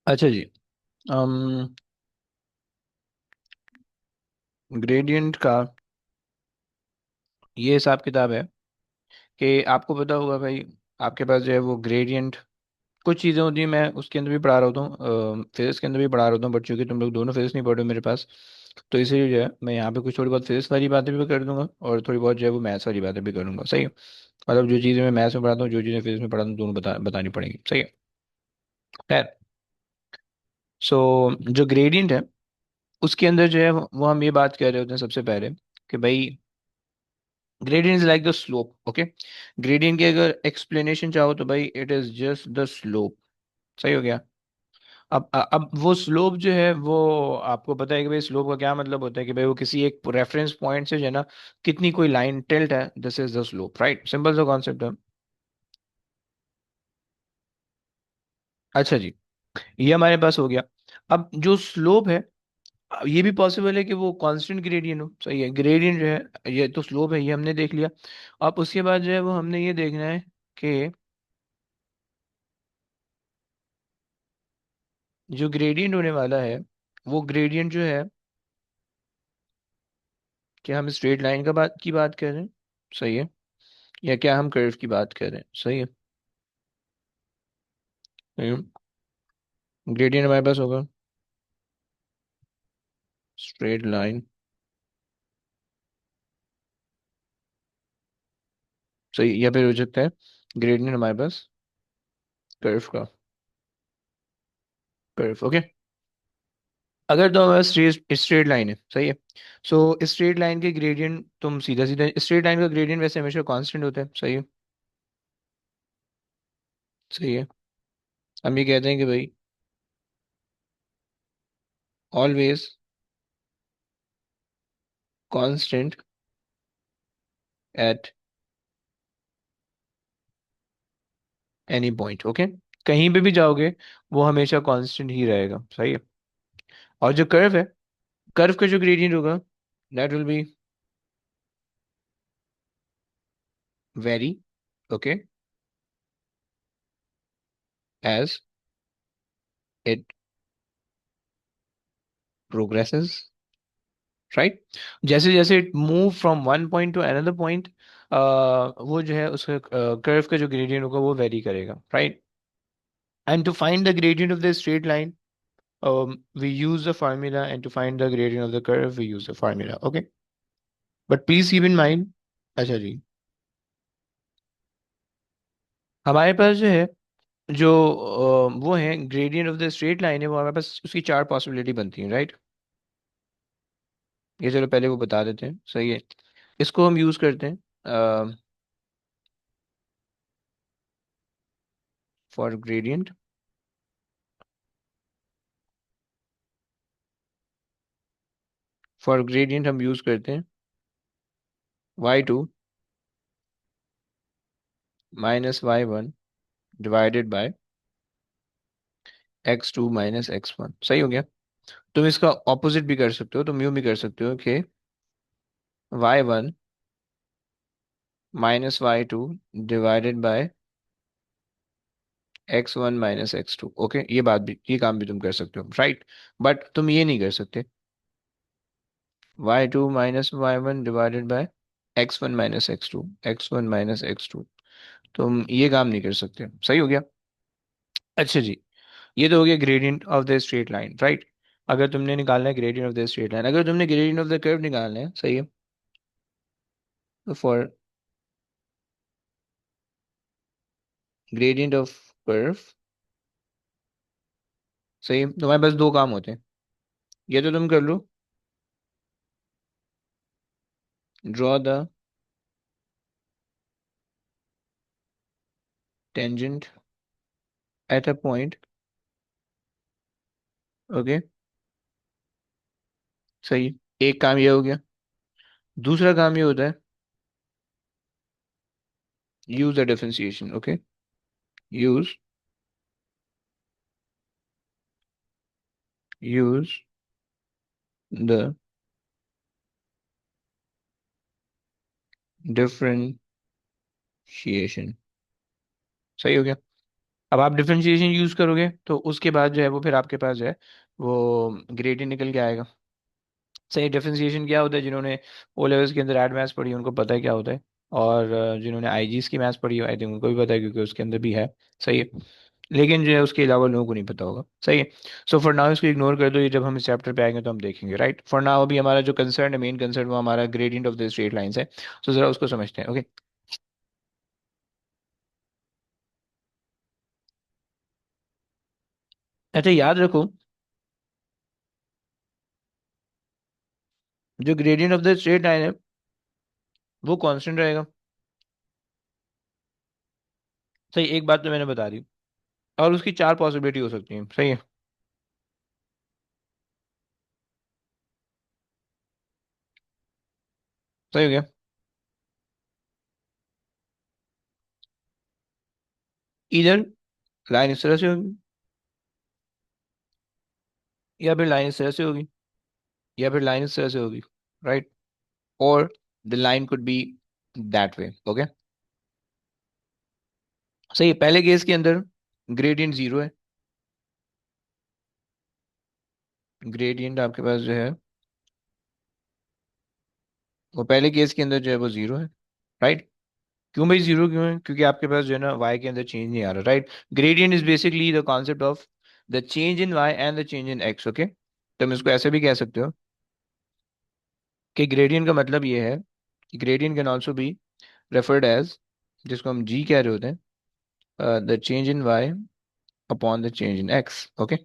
अच्छा जी। अम ग्रेडियंट का ये हिसाब किताब है कि आपको पता होगा भाई, आपके पास जो है वो ग्रेडियंट कुछ चीज़ें होती हैं। मैं उसके अंदर भी पढ़ा रहा होता हूँ, फिजिक्स के अंदर भी पढ़ा रहा हूँ, बट चूंकि तुम लोग दोनों फिजिक्स नहीं पढ़ रहे हो मेरे पास, तो इसलिए जो है मैं यहाँ पे कुछ थोड़ी बहुत फिजिक्स वाली बातें भी कर दूंगा और थोड़ी बहुत जो है वो मैथ्स वाली बातें भी करूंगा। सही है? मतलब जो चीज़ें मैं मैथ्स में पढ़ाता हूँ, जो चीज़ें फिजिक्स में पढ़ाता हूँ, दोनों बतानी पड़ेंगी। सही है? खैर, सो जो ग्रेडियंट है उसके अंदर जो है वो हम ये बात कर रहे होते हैं सबसे पहले कि भाई gradient is like the slope. Okay, gradient की अगर एक्सप्लेनेशन चाहो तो भाई it is just the slope. सही हो गया? अब वो स्लोप जो है वो आपको पता है कि भाई स्लोप का क्या मतलब होता है कि भाई वो किसी एक रेफरेंस पॉइंट से जो है ना कितनी कोई लाइन टिल्ट है, this is the slope. Right? Simple सा कॉन्सेप्ट है। अच्छा जी, ये हमारे पास हो गया। अब जो स्लोप है, ये भी पॉसिबल है कि वो कांस्टेंट ग्रेडियंट हो। सही है? ग्रेडियंट जो है ये तो स्लोप है, ये हमने देख लिया। अब उसके बाद जो है वो हमने ये देखना है कि जो ग्रेडियंट होने वाला है वो ग्रेडियंट जो है, क्या हम स्ट्रेट लाइन का बात की बात कर रहे हैं? सही है? या क्या हम कर्व की बात कर रहे हैं? सही है? ग्रेडियंट हमारे पास होगा स्ट्रेट लाइन। सही, या फिर हो सकता है ग्रेडियंट हमारे पास कर्व का कर्व। ओके, अगर तो हमारे स्ट्रेट स्ट्रेट लाइन है, सही है, सो स्ट्रेट लाइन के ग्रेडियंट तुम सीधा सीधा स्ट्रेट लाइन का ग्रेडियंट वैसे हमेशा कांस्टेंट होता है। सही है? सही है, हम ये कहते हैं कि भाई always constant at any point. Okay, कहीं पे भी जाओगे वो हमेशा कांस्टेंट ही रहेगा। सही है? और जो कर्व है, कर्व का जो ग्रेडियंट होगा that will be vary, okay, as it progresses. Right? जैसे जैसे it move from one point to another point, वो जो है उसका कर्व का जो ग्रेडियंट होगा वो वेरी करेगा। Right? And to find the gradient of the straight line we use the formula, and to find the gradient of the curve we use the formula. Okay, but please keep in mind, अच्छा जी, हमारे पास जो है जो वो है gradient of the straight line है, वो हमारे पास उसकी चार पॉसिबिलिटी बनती है। राइट? ये चलो पहले वो बता देते हैं। सही है? इसको हम यूज करते हैं फॉर ग्रेडियंट। फॉर ग्रेडियंट हम यूज करते हैं y2 minus y1 divided by x2 minus x1। सही हो गया? तुम इसका ऑपोजिट भी कर सकते हो, तुम यूं भी कर सकते हो कि y1 minus y2 divided by x1 minus x2। Okay, ये बात भी, ये काम भी तुम कर सकते हो। राइट? बट तुम ये नहीं कर सकते y2 minus y1 divided by x1 minus x2, x1 minus x2, तुम ये काम नहीं कर सकते। सही हो गया? अच्छा जी, ये तो हो गया gradient of the straight line. Right? अगर तुमने निकालना है gradient of the straight line, अगर तुमने ग्रेडियंट ऑफ द कर्व निकालना है, सही है, तो फॉर ग्रेडियंट ऑफ कर्व, सही है, तुम्हारे पास दो काम होते हैं। ये तो तुम कर लो, draw the tangent at a point. Okay, सही है, एक काम ये हो गया। दूसरा काम ये होता है use the differentiation. Okay, use use the differentiation. सही हो गया? अब आप डिफरेंशिएशन यूज करोगे तो उसके बाद जो है वो फिर आपके पास जो है वो ग्रेडियंट निकल के आएगा। सही, डिफरेंशिएशन क्या होता है, जिन्होंने ओ लेवल्स के अंदर एड मैथ्स पढ़ी है उनको पता है क्या होता है। और जिन्होंने आईजीएस की मैथ्स पढ़ी है आई थिंक उनको भी पता है, क्योंकि उसके अंदर भी है। सही है। लेकिन जो है उसके अलावा लोगों को नहीं पता होगा। सही है। सो फॉर नाउ इसको इग्नोर कर दो, ये जब हम इस चैप्टर पे आएंगे तो हम देखेंगे। राइट, फॉर नाउ अभी हमारा जो कंसर्न है, मेन कंसर्न, वो हमारा gradient of the straight lines है। सो जरा उसको समझते हैं। ओके। अच्छा, याद रखो, जो gradient of the straight line है वो कांस्टेंट रहेगा। सही, एक बात तो मैंने बता दी। और उसकी चार पॉसिबिलिटी हो सकती है। सही है। सही हो गया। इधर लाइन इस तरह से होगी, या फिर लाइन इस तरह से होगी, या फिर लाइन इस तरह से होगी। राइट। और the line could be that way. Okay. सही है। पहले केस के अंदर ग्रेडियंट जीरो है। ग्रेडियंट आपके पास जो है वो पहले केस के अंदर जो है वो जीरो है। राइट। क्यों भाई जीरो क्यों है? क्योंकि आपके पास जो है ना वाई के अंदर चेंज नहीं आ रहा। Right. Gradient is basically the concept of the change in y and the change in x. Okay. तुम इसको ऐसे भी कह सकते हो कि ग्रेडियंट का मतलब ये है कि gradient can also be referred as, जिसको हम जी कह रहे होते हैं, the change in y upon the change in x. Okay.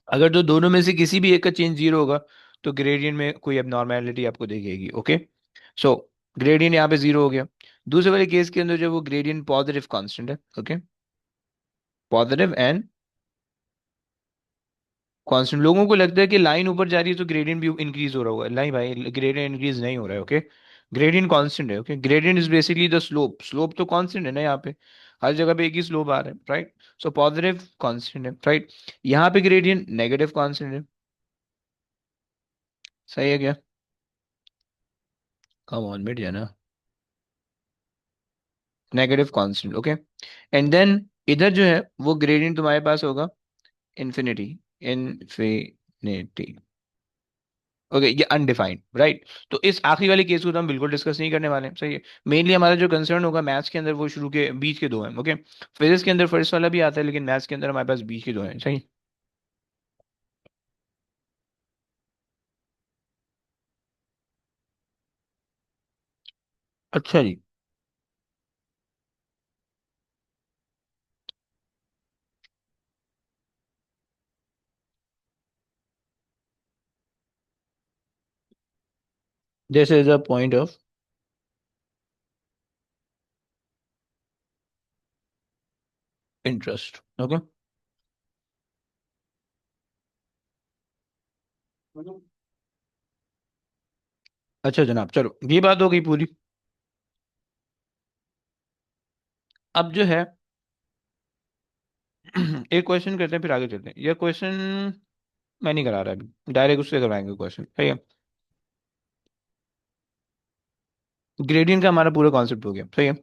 अगर तो दोनों में से किसी भी एक का चेंज जीरो होगा तो ग्रेडियंट में कोई एबनॉर्मेलिटी आपको दिखेगी। ओके। सो ग्रेडियंट यहाँ पे जीरो हो गया। दूसरे वाले केस के अंदर जो वो ग्रेडियंट पॉजिटिव कांस्टेंट है। ओके। Positive and constant. लोगों को लगता है कि लाइन ऊपर जा रही है तो ग्रेडियंट भी इंक्रीज हो रहा होगा। नहीं भाई, ग्रेडियंट इंक्रीज नहीं हो रहा है। ओके। ग्रेडियंट कांस्टेंट है। Okay. Gradient is basically the slope. Slope तो कांस्टेंट है ना यहाँ पे, हर जगह पे एक ही स्लोप आ रहा है। राइट। सो पॉजिटिव कांस्टेंट है। राइट। यहाँ पे ग्रेडियंट नेगेटिव कांस्टेंट है। सही है क्या? कम ऑन मिट जाना। Negative constant. Okay. And then इधर जो है वो ग्रेडियंट तुम्हारे पास होगा इन्फिनिटी। इन्फिनिटी। ओके, ये अनडिफाइंड। राइट। तो इस आखिरी वाले केस को तो हम बिल्कुल डिस्कस नहीं करने वाले हैं। सही है। मेनली हमारा जो कंसर्न होगा मैथ्स के अंदर वो शुरू के बीच के दो हैं। ओके। फिजिक्स के अंदर फर्स्ट वाला भी आता है, लेकिन मैथ्स के अंदर हमारे पास बीच के दो हैं। सही। अच्छा जी। This is a point of interest. Okay. अच्छा जनाब, चलो ये बात हो गई पूरी। अब जो है एक क्वेश्चन करते हैं फिर आगे चलते हैं। यह क्वेश्चन मैं नहीं करा रहा अभी, डायरेक्ट उससे करवाएंगे क्वेश्चन। सही है। ग्रेडियंट का हमारा पूरा कॉन्सेप्ट हो गया। सही है।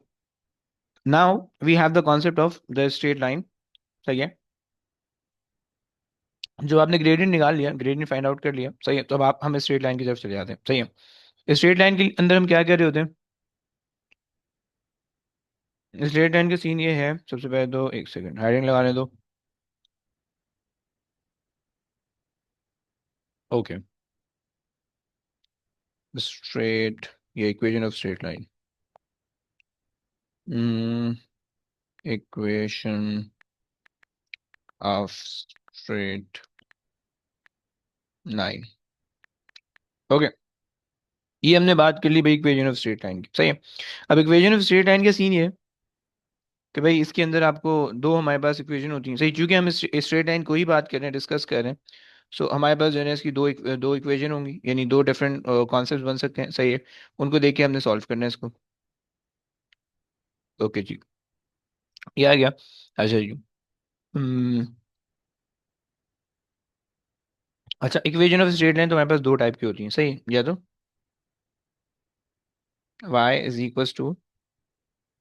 Now we have the concept of the straight line. सही है। जो आपने ग्रेडियंट निकाल लिया, ग्रेडियंट फाइंड आउट कर लिया। सही है। तो अब आप हम स्ट्रेट लाइन की तरफ चले जाते हैं। सही है। स्ट्रेट लाइन के अंदर हम क्या कर रहे होते हैं? स्ट्रेट लाइन का सीन ये है, सबसे पहले तो एक सेकंड हेडिंग लगाने दो। ओके। स्ट्रेट, ये equation of straight line. Equation of straight line. Okay. ये हमने बात कर ली भाई इक्वेशन ऑफ स्ट्रेट लाइन की। सही है। अब इक्वेशन ऑफ स्ट्रेट लाइन का सीन ये है कि भाई इसके अंदर आपको दो हमारे पास इक्वेशन होती हैं। सही, क्योंकि हम स्ट्रेट लाइन को ही बात कर रहे हैं, डिस्कस कर रहे हैं। सो हमारे पास जो है ना इसकी दो इक्वेशन होंगी, यानी दो डिफरेंट कॉन्सेप्ट बन सकते हैं। सही है। उनको देख के हमने सॉल्व करना है इसको। ओके जी। ये आ गया। अच्छा जी। हम्म, अच्छा, इक्वेशन ऑफ स्ट्रेट लाइन तो हमारे पास दो टाइप की होती हैं। सही, या तो y is equal to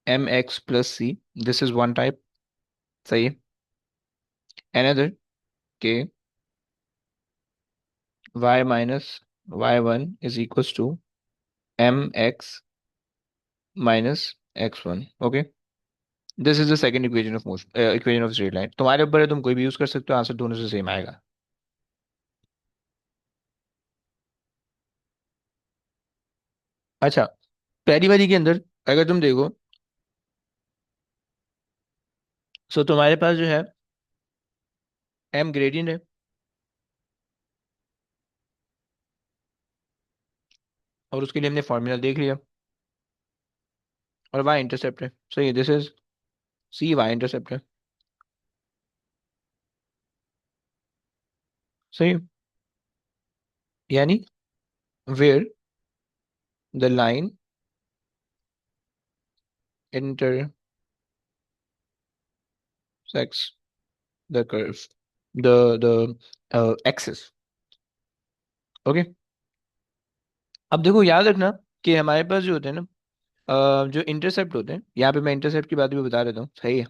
m x plus c, this is one type. सही है। अनदर के y minus y1 is equals to mx minus x1। Okay, this is the second equation of motion, equation of straight line. तुम्हारे ऊपर है, तुम कोई भी use कर सकते हो, आंसर दोनों से सेम आएगा। अच्छा, पहली वाली के अंदर अगर तुम देखो, सो तुम्हारे पास जो है m ग्रेडियंट है, और उसके लिए हमने फॉर्मूला देख लिया, और y इंटरसेप्ट है। सही है, this is c y intercept है। सही है, यानी where the line intersects the curve, the axis। Okay, अब देखो याद रखना कि हमारे पास जो होते हैं ना, जो इंटरसेप्ट होते हैं, यहाँ पे मैं इंटरसेप्ट की बात भी बता देता हूँ। सही है,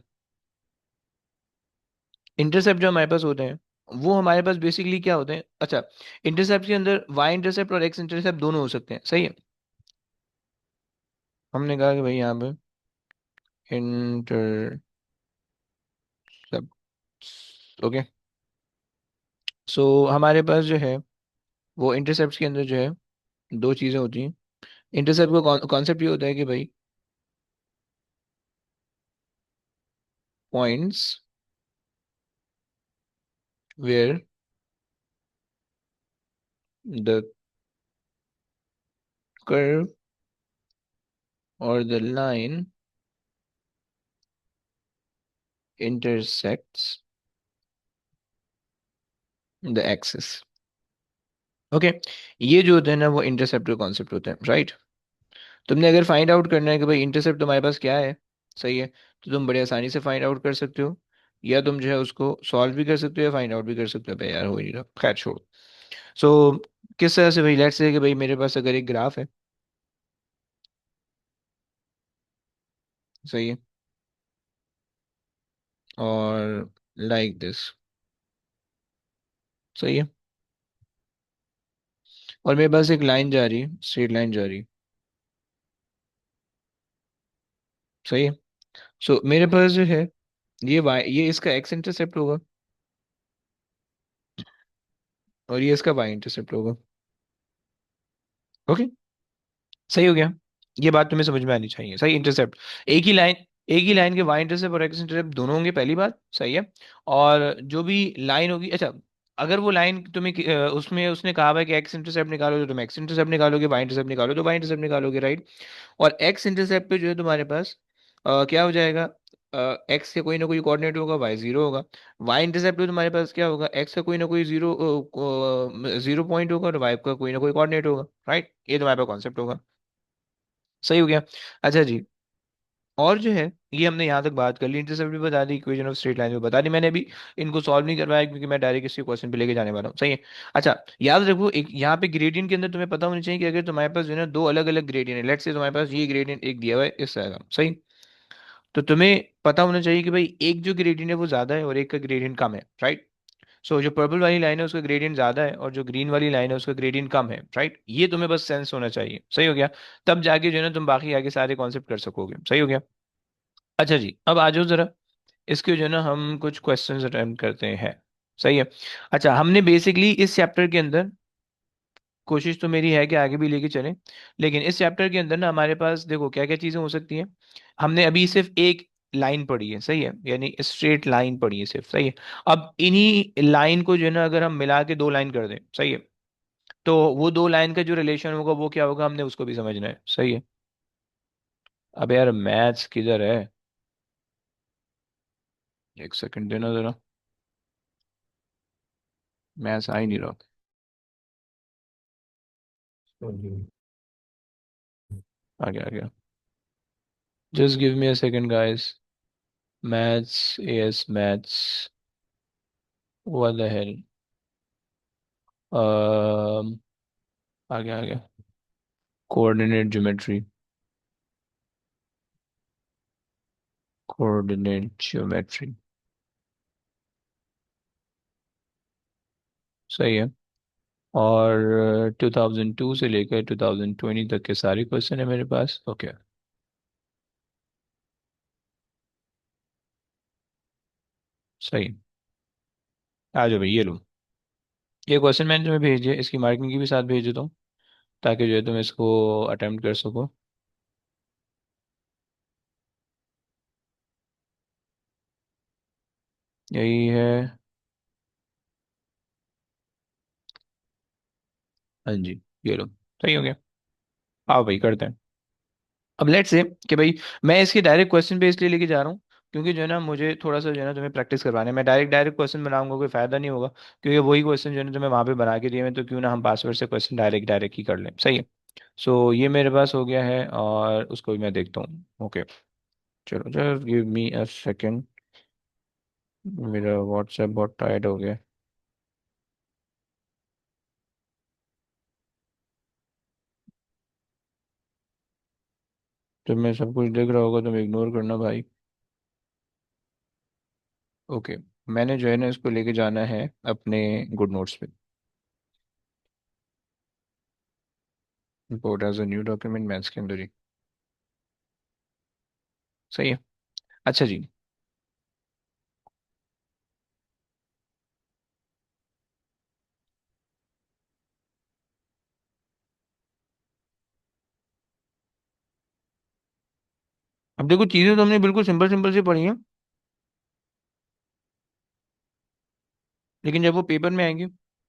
इंटरसेप्ट जो हमारे पास होते हैं, वो हमारे पास बेसिकली क्या होते हैं। अच्छा, इंटरसेप्ट के अंदर वाई इंटरसेप्ट और एक्स इंटरसेप्ट दोनों हो सकते हैं। सही है, हमने कहा कि भाई यहाँ पे इंटरसेप्ट। ओके, सो हमारे पास जो है वो इंटरसेप्ट के अंदर जो है दो चीज़ें होती हैं। इंटरसेप्ट का कॉन्सेप्ट ये होता है कि भाई पॉइंट्स वेयर द कर्व और the line intersects the axis. Okay, ये जो होते हैं ना वो इंटरसेप्ट के कॉन्सेप्ट होते हैं, राइट। तुमने अगर फाइंड आउट करना है कि भाई इंटरसेप्ट तुम्हारे पास क्या है, सही है, तो तुम बड़े आसानी से फाइंड आउट कर सकते हो, या तुम जो है उसको सॉल्व भी कर सकते हो या फाइंड आउट भी कर सकते हो। भाई यार, हो ही नहीं रहा, खैर छोड़ो। सो किस तरह से भाई, लेट्स से कि भाई मेरे पास अगर एक ग्राफ है, सही है, और लाइक दिस, सही है, और मेरे पास एक लाइन जा रही है, स्ट्रेट लाइन जा रही है, सही है। सो मेरे पास जो है ये वाई, ये इसका एक्स इंटरसेप्ट होगा, और ये इसका वाई इंटरसेप्ट होगा। ओके, सही हो गया। ये बात तुम्हें समझ में आनी चाहिए। सही, इंटरसेप्ट एक ही लाइन के वाई इंटरसेप्ट और एक्स इंटरसेप्ट दोनों होंगे, पहली बात, सही है। और जो भी लाइन होगी, अच्छा, अगर वो लाइन तुम्हें उसमें उसने कहा है कि एक्स इंटरसेप्ट निकालो, तो तुम एक्स इंटरसेप्ट निकालोगे, वाई इंटरसेप्ट निकालो तो वाई इंटरसेप्ट निकालोगे, राइट। और एक्स इंटरसेप्ट पे जो है तुम्हारे पास क्या हो जाएगा, एक्स का कोई ना कोई कोऑर्डिनेट होगा, वाई जीरो होगा। वाई इंटरसेप्ट पे तुम्हारे पास क्या होगा, एक्स का कोई ना कोई जीरो जीरो पॉइंट होगा, और वाई का कोई ना कोई कोऑर्डिनेट होगा, राइट। ये तुम्हारे पास कॉन्सेप्ट होगा। सही हो गया। अच्छा जी, और जो है ये हमने यहाँ तक बात कर ली, इंटरसेप्ट भी बता दी, इक्वेशन ऑफ स्ट्रेट लाइन भी बता दी। मैंने अभी इनको सॉल्व नहीं करवाया क्योंकि मैं डायरेक्ट इसी क्वेश्चन पे लेके जाने वाला हूँ। सही है। अच्छा, याद रखो, एक यहाँ पे ग्रेडियंट के अंदर तुम्हें पता होना चाहिए कि अगर तुम्हारे पास जो है ना दो अलग अलग ग्रेडियंट है, लेट्स से तुम्हारे पास ये ग्रेडियंट एक दिया हुआ है इस तरह का, सही, तो तुम्हें पता होना चाहिए कि भाई एक जो ग्रेडियंट है वो ज्यादा है और एक का ग्रेडियंट कम है, राइट। सो जो पर्पल वाली लाइन है उसका ग्रेडियंट ज्यादा है, और जो ग्रीन वाली लाइन है उसका ग्रेडियंट कम है, राइट। ये तुम्हें बस सेंस होना चाहिए। सही हो गया, तब जाके जो है ना तुम बाकी आगे सारे कॉन्सेप्ट कर सकोगे। सही हो गया। अच्छा जी, अब आ जाओ जरा, इसके जो है ना हम कुछ क्वेश्चंस अटेम्प्ट करते हैं। सही है। अच्छा, हमने बेसिकली इस चैप्टर के अंदर, कोशिश तो मेरी है कि आगे भी लेके चलें, लेकिन इस चैप्टर के अंदर ना हमारे पास देखो क्या क्या चीज़ें हो सकती हैं। हमने अभी सिर्फ एक लाइन पढ़ी है, सही है, यानी स्ट्रेट लाइन पढ़ी है सिर्फ, सही है। अब इन्हीं लाइन को जो है ना अगर हम मिला के दो लाइन कर दें, सही है, तो वो दो लाइन का जो रिलेशन होगा वो क्या होगा, हमने उसको भी समझना है। सही है। अब यार मैथ्स किधर है, एक सेकंड देना जरा, मैथ्स आ ही नहीं रहा। आ गया, आ गया, just give me a second guys. Maths, AS maths, what the hell, आ गया, आ गया, कोऑर्डिनेट ज्योमेट्री, कोऑर्डिनेट ज्योमेट्री। सही है। और 2002 से लेकर 2020 तक के सारे क्वेश्चन है मेरे पास। ओके। सही। आ जाओ भाई, ये लो। ये क्वेश्चन मैंने तुम्हें भेज दिया, इसकी मार्किंग की भी साथ भेज देता हूँ, ताकि जो है तुम इसको अटेम्प्ट कर सको। यही है। हाँ जी, ये लो। सही हो गया। आओ भाई, करते हैं। अब लेट्स से कि भाई, मैं इसके डायरेक्ट क्वेश्चन पे इसलिए लेके जा रहा हूँ क्योंकि जो है ना, मुझे थोड़ा सा जो है ना तुम्हें प्रैक्टिस करवाने है। मैं डायरेक्ट डायरेक्ट क्वेश्चन बनाऊंगा, कोई फायदा नहीं होगा, क्योंकि वही क्वेश्चन जो है ना तुम्हें वहां पे बना के दिए हैं, तो क्यों ना हम पासवर्ड से क्वेश्चन डायरेक्ट डायरेक्ट ही कर लें। सही है। सो ये मेरे पास हो गया है, और उसको भी मैं देखता हूँ। ओके। चलो, just give me a second. मेरा व्हाट्सएप बहुत टाइट हो गया। जब मैं सब कुछ देख रहा होगा, तुम इग्नोर करना भाई। ओके। मैंने जो है ना इसको लेके जाना है अपने गुड नोट्स पे। Import as a new document maths के अंदर ही। सही है। अच्छा जी। अब देखो, चीजें तो हमने बिल्कुल सिंपल सिंपल से पढ़ी हैं, लेकिन जब वो पेपर में आएंगी,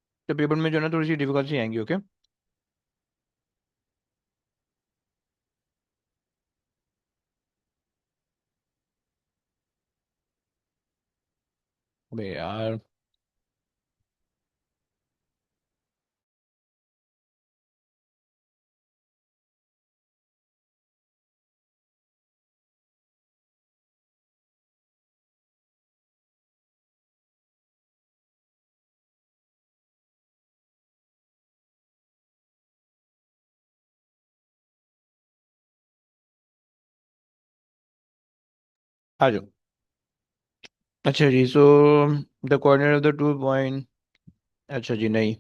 तो पेपर में जो है ना थोड़ी सी डिफिकल्टी आएंगी। ओके। अबे यार। आ जाओ। अच्छा जी, so the coordinate of the two point. अच्छा जी, नहीं।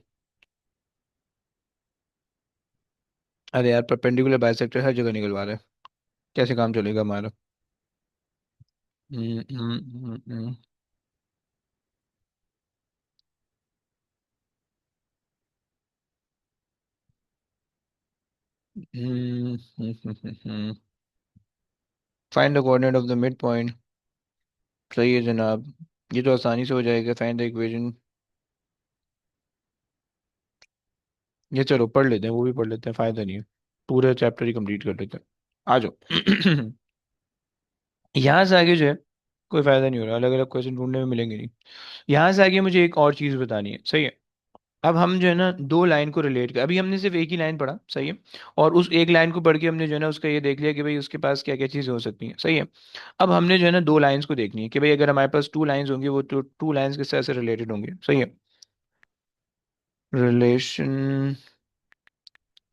अरे यार, परपेंडिकुलर बाइसेक्टर हर जगह निकलवा रहा है, कैसे काम चलेगा हमारा। Hmm, hmm, find the coordinate of the mid point. सही है जनाब। ये तो आसानी से हो जाएगा। Find the equation. ये चलो पढ़ लेते हैं, वो भी पढ़ लेते हैं, फायदा नहीं है। पूरे चैप्टर ही कंप्लीट कर लेते हैं। आ जाओ। यहाँ से आगे जो है कोई फायदा नहीं हो रहा, अलग अलग क्वेश्चन ढूंढने में मिलेंगे नहीं। यहाँ से आगे मुझे एक और चीज़ बतानी है। सही है। अब हम जो है ना दो लाइन को रिलेट कर, अभी हमने सिर्फ एक ही लाइन पढ़ा। सही है। और उस एक लाइन को पढ़ के हमने जो है ना उसका ये देख लिया कि भाई उसके पास क्या क्या चीज़ें हो सकती हैं। सही है। अब हमने जो है ना दो लाइंस को देखनी है कि भाई अगर हमारे पास टू लाइंस होंगी, वो तो टू लाइंस किस तरह से रिलेटेड होंगे। सही है। Relation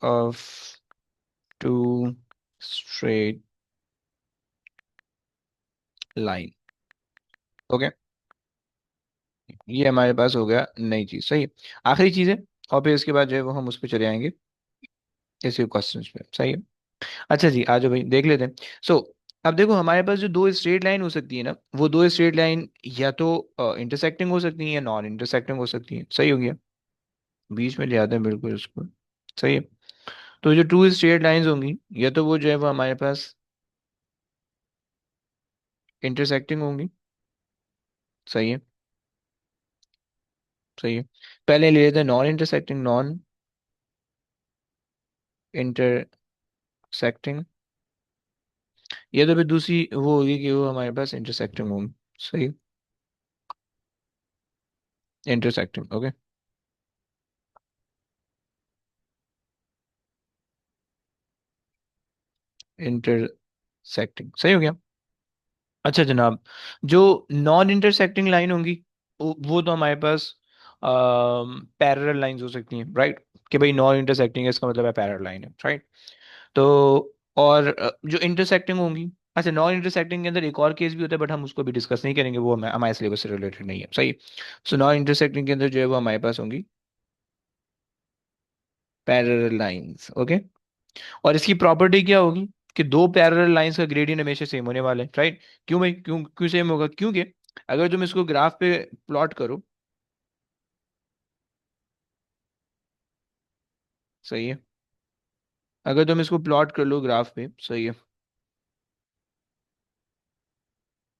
of two straight line. Okay. ये हमारे पास हो गया नई चीज़। सही है। आखिरी चीज़ है, और फिर इसके बाद जो है वो हम उस पर चले आएंगे, इसी क्वेश्चन पे। सही है। अच्छा जी, आ जाओ भाई, देख लेते हैं। सो अब देखो, हमारे पास जो दो स्ट्रेट लाइन हो सकती है ना, वो दो स्ट्रेट लाइन या तो इंटरसेक्टिंग हो सकती है या नॉन इंटरसेक्टिंग हो सकती है। सही हो गया। बीच में ले आते हैं बिल्कुल इसको। सही है। तो जो टू स्ट्रेट लाइंस होंगी, या तो वो जो है वो हमारे पास इंटरसेक्टिंग होंगी। सही है। सही है। पहले ले लेते हैं नॉन इंटरसेक्टिंग। Non intersecting. या तो फिर दूसरी वो होगी कि वो हमारे पास इंटरसेक्टिंग होंगी। सही। इंटरसेक्टिंग। ओके। इंटरसेक्टिंग। सही हो गया। अच्छा जनाब, जो नॉन इंटरसेक्टिंग लाइन होंगी, वो तो हमारे पास पैरेलल लाइंस हो सकती हैं। राइट। कि भाई नॉन इंटरसेक्टिंग है, इसका मतलब है पैरेलल लाइन है। राइट। तो और जो इंटरसेक्टिंग होंगी, अच्छा, नॉन इंटरसेक्टिंग के अंदर एक और केस भी होता है, बट हम उसको भी डिस्कस नहीं करेंगे, वो हमारे सिलेबस से रिलेटेड नहीं है। सही। सो नॉन इंटरसेक्टिंग के अंदर जो है वो हमारे पास होंगी पैरेलल लाइंस, ओके। और इसकी प्रॉपर्टी क्या होगी कि दो पैरेलल लाइंस का ग्रेडियंट हमेशा सेम होने वाला है, राइट। क्यों भाई, क्यों क्यों सेम होगा, क्योंकि अगर तुम इसको ग्राफ पे प्लॉट करो, सही है, अगर तुम इसको प्लॉट कर लो ग्राफ पे, सही है,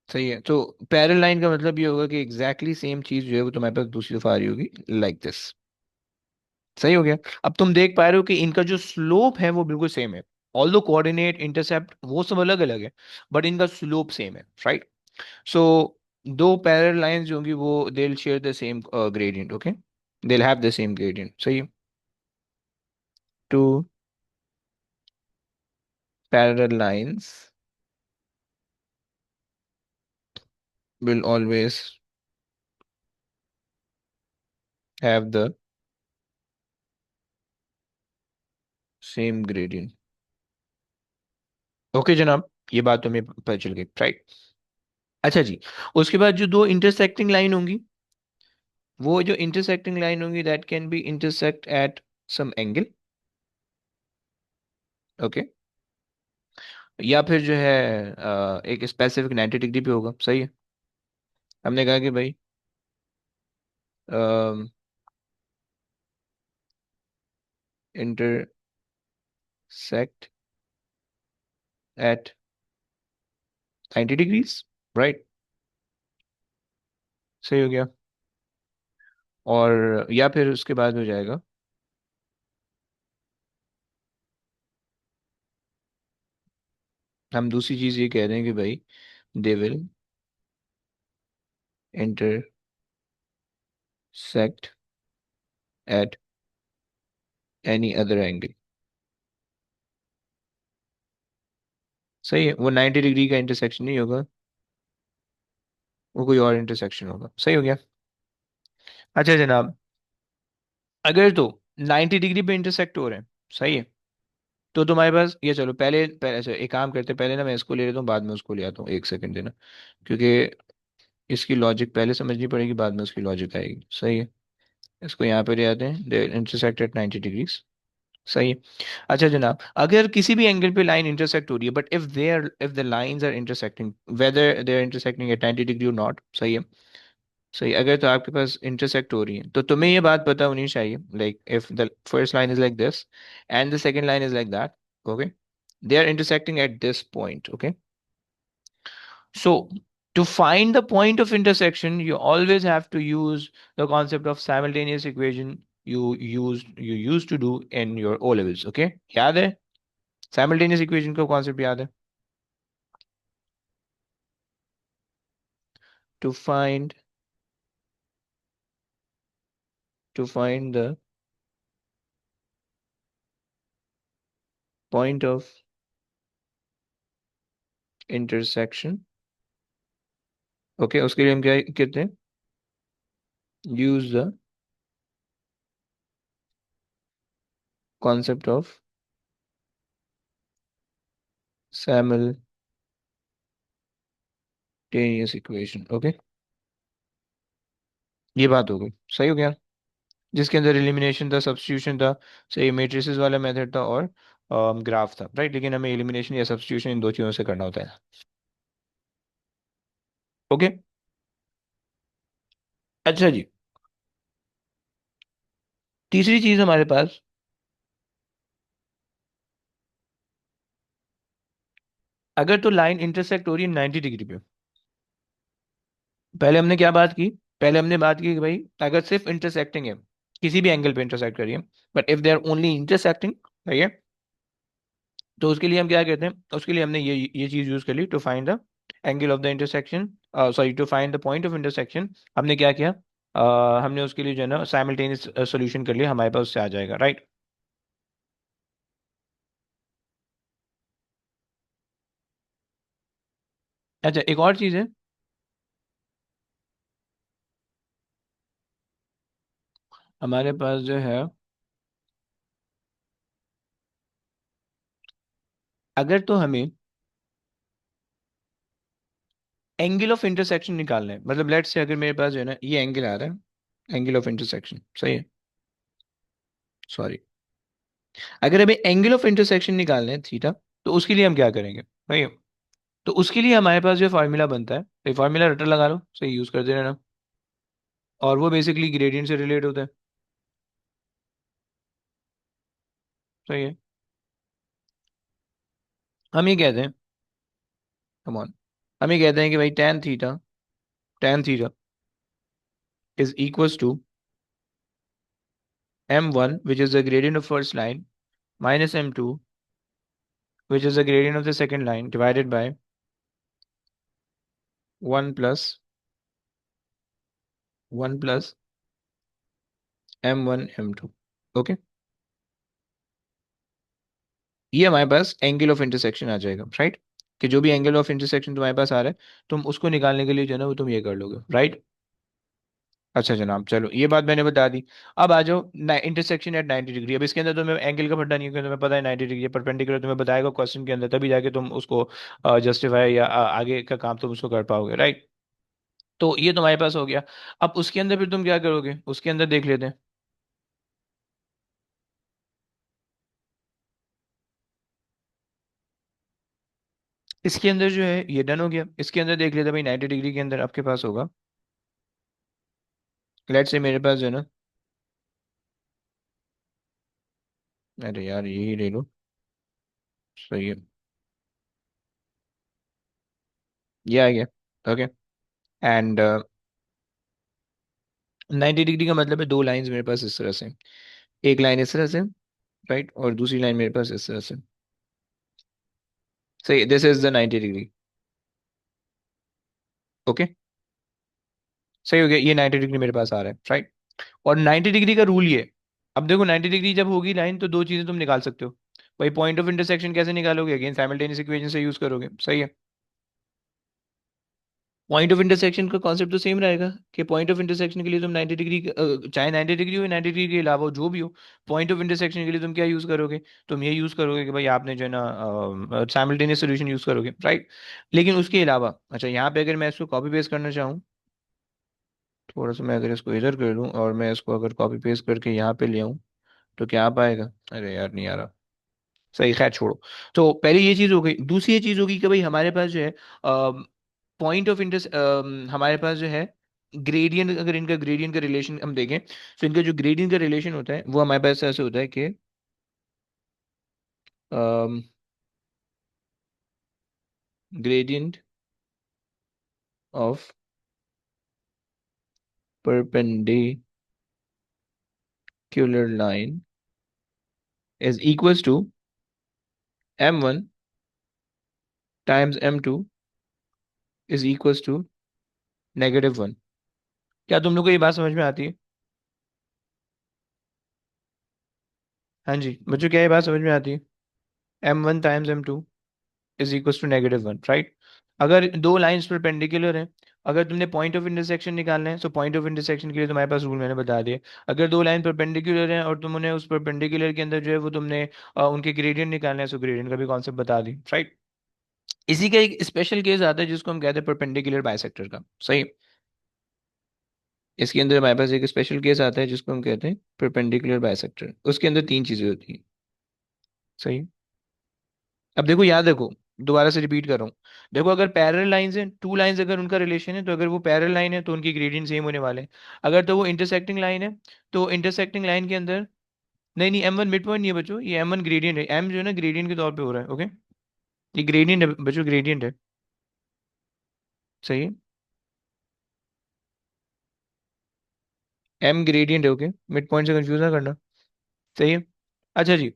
सही है, तो पैरेलल लाइन का मतलब ये होगा कि एग्जैक्टली सेम चीज जो है वो तुम्हारे पास दूसरी तरफ आ रही होगी, लाइक दिस। सही हो गया। अब तुम देख पा रहे हो कि इनका जो स्लोप है वो बिल्कुल सेम है। ऑल दो कोऑर्डिनेट इंटरसेप्ट वो सब अलग अलग है, बट इनका स्लोप सेम है, राइट। सो दो पैरेलल लाइंस जो होंगी वो they will share the same gradient, okay, they will have the same gradient, सही है। Two parallel lines will always have the same gradient, okay जनाब, ये बात तो हमें पता चल गई, राइट। अच्छा जी, उसके बाद जो दो इंटरसेक्टिंग लाइन होंगी, वो जो इंटरसेक्टिंग लाइन होंगी that can be intersect at some angle, okay, या फिर जो है एक स्पेसिफिक 90 डिग्री पे होगा, सही है। हमने कहा कि भाई इंटरसेक्ट एट 90 डिग्रीज, राइट, सही हो गया। और या फिर उसके बाद हो जाएगा, हम दूसरी चीज ये कह रहे हैं कि भाई they will intersect at any other angle, सही है, वो 90 डिग्री का इंटरसेक्शन नहीं होगा, वो कोई और इंटरसेक्शन होगा, सही हो गया। अच्छा जनाब, अगर तो 90 डिग्री पे इंटरसेक्ट हो रहे हैं, सही है, तो तुम्हारे पास ये, चलो पहले पहले अच्छा, एक काम करते हैं, पहले ना मैं इसको ले लेता हूँ, बाद में उसको ले आता हूँ, एक सेकंड देना, क्योंकि इसकी लॉजिक पहले समझनी पड़ेगी, बाद में उसकी लॉजिक आएगी, सही है। इसको यहाँ पे ले आते हैं, दे इंटरसेक्ट एट 90 डिग्रीज, सही है। अच्छा जनाब, अगर किसी भी एंगल पे लाइन इंटरसेक्ट हो रही है, but if the lines are intersecting, whether they are intersecting at 90 degree और नॉट, सही है, सही, अगर तो आपके पास इंटरसेक्ट हो रही है, तो तुम्हें ये बात पता होनी चाहिए, like if the first line is like this and the second line is like that, okay, they are intersecting at this point, okay. So to find the point of intersection, you always have to use the concept of simultaneous equation you used to do in your O levels, okay, याद है, simultaneous equation का concept याद है, to find the point of intersection, okay, उसके लिए हम क्या कहते हैं, use the concept of simultaneous equation, okay, ये बात हो गई, सही हो गया, जिसके अंदर एलिमिनेशन था, सब्स्टिट्यूशन था, सही, मैट्रिसेस वाला मेथड था, और ग्राफ था, राइट, लेकिन हमें एलिमिनेशन या सब्स्टिट्यूशन इन दो चीज़ों से करना होता है, ओके। अच्छा जी, तीसरी चीज हमारे पास, अगर तो लाइन इंटरसेक्ट हो रही है 90 डिग्री पे, पहले हमने क्या बात की, पहले हमने बात की कि भाई अगर सिर्फ इंटरसेक्टिंग है, किसी भी एंगल पे इंटरसेक्ट करिए, but if they are only intersecting, सही है, तो उसके लिए हम क्या कहते हैं, उसके लिए हमने ये चीज यूज कर ली, to find the angle of the intersection, sorry, to find the point of intersection, हमने क्या किया, हमने उसके लिए जो है ना साइमल्टेनियस सोल्यूशन कर लिया, हमारे पास उससे आ जाएगा, राइट। अच्छा, एक और चीज है, हमारे पास जो है, अगर तो हमें एंगल ऑफ इंटरसेक्शन निकालना है, मतलब लेट्स से अगर मेरे पास जो है ना ये एंगल आ रहा है, एंगल ऑफ इंटरसेक्शन, सही है, सॉरी, अगर हमें एंगल ऑफ इंटरसेक्शन निकालना है थीटा, तो उसके लिए हम क्या करेंगे भाई? तो उसके लिए हमारे पास जो फार्मूला बनता है, ये फार्मूला रटा लगा लो, सही यूज कर दे ना। और वो बेसिकली ग्रेडियंट से रिलेट होता है। सही है। हम ये कहते हैं, कम ऑन, हम ये कहते हैं कि भाई tan theta is equals to m1 which is the gradient of first line minus m2 which is the gradient of the second line divided by 1 plus 1 plus m1 m2। Okay, ये हमारे पास angle of intersection आ जाएगा, right? कि जो भी angle of intersection तुम्हारे पास आ रहा है, तुम उसको निकालने के लिए जो है ना वो तुम ये कर लोगे, राइट? अच्छा जनाब, चलो ये बात मैंने बता दी। अब आ जाओ इंटरसेक्शन एट 90 डिग्री। अब इसके अंदर तुम्हें एंगल का पता नहीं है, क्योंकि तुम्हें पता है 90 डिग्री परपेंडिकुलर तुम्हें बताएगा क्वेश्चन के अंदर, तभी जाके तुम उसको जस्टिफाई या आगे का काम तुम उसको कर पाओगे, राइट? तो ये तुम्हारे पास हो गया। अब उसके अंदर फिर तुम क्या करोगे, उसके अंदर देख लेते हैं। इसके अंदर जो है ये डन हो गया। इसके अंदर देख लेते हैं भाई, 90 डिग्री के अंदर आपके पास होगा, लेट से मेरे पास जो है ना, अरे यार यही ले लो, सही है, ये आ गया। ओके, एंड 90 डिग्री का मतलब है दो लाइंस मेरे पास इस तरह से, एक लाइन इस तरह से, राइट, और दूसरी लाइन मेरे पास इस तरह से। सही, this is the 90 degree. Okay, सही हो गया, ये 90 डिग्री मेरे पास आ रहा है, राइट? और 90 डिग्री का रूल ये, अब देखो 90 डिग्री जब होगी लाइन तो दो चीजें तुम निकाल सकते हो। भाई पॉइंट ऑफ इंटरसेक्शन कैसे निकालोगे? अगेन साइमल्टेनियस इक्वेशन से यूज करोगे, सही है। पॉइंट ऑफ इंटरसेक्शन का कॉन्सेप्ट तो सेम रहेगा कि पॉइंट ऑफ इंटरसेक्शन के लिए तुम 90 डिग्री, चाहे 90 डिग्री हो 90 डिग्री के अलावा हो, जो भी हो, पॉइंट ऑफ इंटरसेक्शन के लिए तुम क्या यूज करोगे? तुम ये यूज करोगे कि भाई आपने जो है ना साइमल्टेनियस सोल्यूशन यूज करोगे, राइट? लेकिन उसके अलावा, अच्छा यहाँ पे अगर मैं इसको कॉपी पेस्ट करना चाहूँ, थोड़ा सा मैं अगर इसको इधर कर दूँ और मैं इसको अगर कॉपी पेस्ट करके यहाँ पे ले आऊँ, तो क्या आ पाएगा? अरे यार नहीं आ रहा। सही, खैर छोड़ो। तो पहले ये चीज हो गई। दूसरी ये चीज होगी कि भाई हमारे पास जो है पॉइंट ऑफ इंटरेस्ट, हमारे पास जो है ग्रेडियंट, अगर इनका ग्रेडियंट का रिलेशन हम देखें, तो इनका जो ग्रेडियंट का रिलेशन होता है वो हमारे पास ऐसे होता है कि gradient of perpendicular line is equals to m1 times m2 is equals to -1। क्या तुम लोग को ये बात समझ में आती है? हाँ जी बच्चों, क्या ये बात समझ में आती है? m1 times m2 is equal to -1, right? अगर दो लाइंस परपेंडिकुलर हैं, अगर तुमने पॉइंट ऑफ इंटरसेक्शन निकालना है, तो पॉइंट ऑफ इंटरसेक्शन के लिए तुम्हारे पास रूल मैंने बता दिया। अगर दो लाइन परपेंडिकुलर हैं और तुमने उस परपेंडिकुलर के अंदर जो है वो तुमने उनके ग्रेडियंट निकालना है, तो ग्रेडियंट का भी कॉन्सेप्ट बता दी, राइट? इसी का एक स्पेशल केस आता है जिसको हम कहते हैं परपेंडिकुलर बाइसेक्टर का, सही। इसके अंदर हमारे पास एक स्पेशल केस आता है जिसको हम कहते हैं परपेंडिकुलर बाइसेक्टर। उसके अंदर तीन चीजें होती हैं, सही। अब देखो, याद रखो, दोबारा से रिपीट कर रहा हूँ। देखो, अगर पैरेलल लाइंस हैं, टू लाइंस अगर उनका रिलेशन है, तो अगर वो पैरेलल लाइन है तो उनकी ग्रेडियंट सेम होने वाले हैं। अगर तो वो इंटरसेक्टिंग लाइन है, तो इंटरसेक्टिंग लाइन के अंदर, नहीं नहीं, M1 मिड पॉइंट नहीं है बच्चों, ये M1 ग्रेडियंट है। M जो है ना ग्रेडियंट के तौर पे हो रहा है, ओके? ये ग्रेडियंट है बच्चों, ग्रेडियंट है, सही है। M ग्रेडियंट है, ओके? मिड पॉइंट से कंफ्यूज ना करना, सही है। अच्छा जी,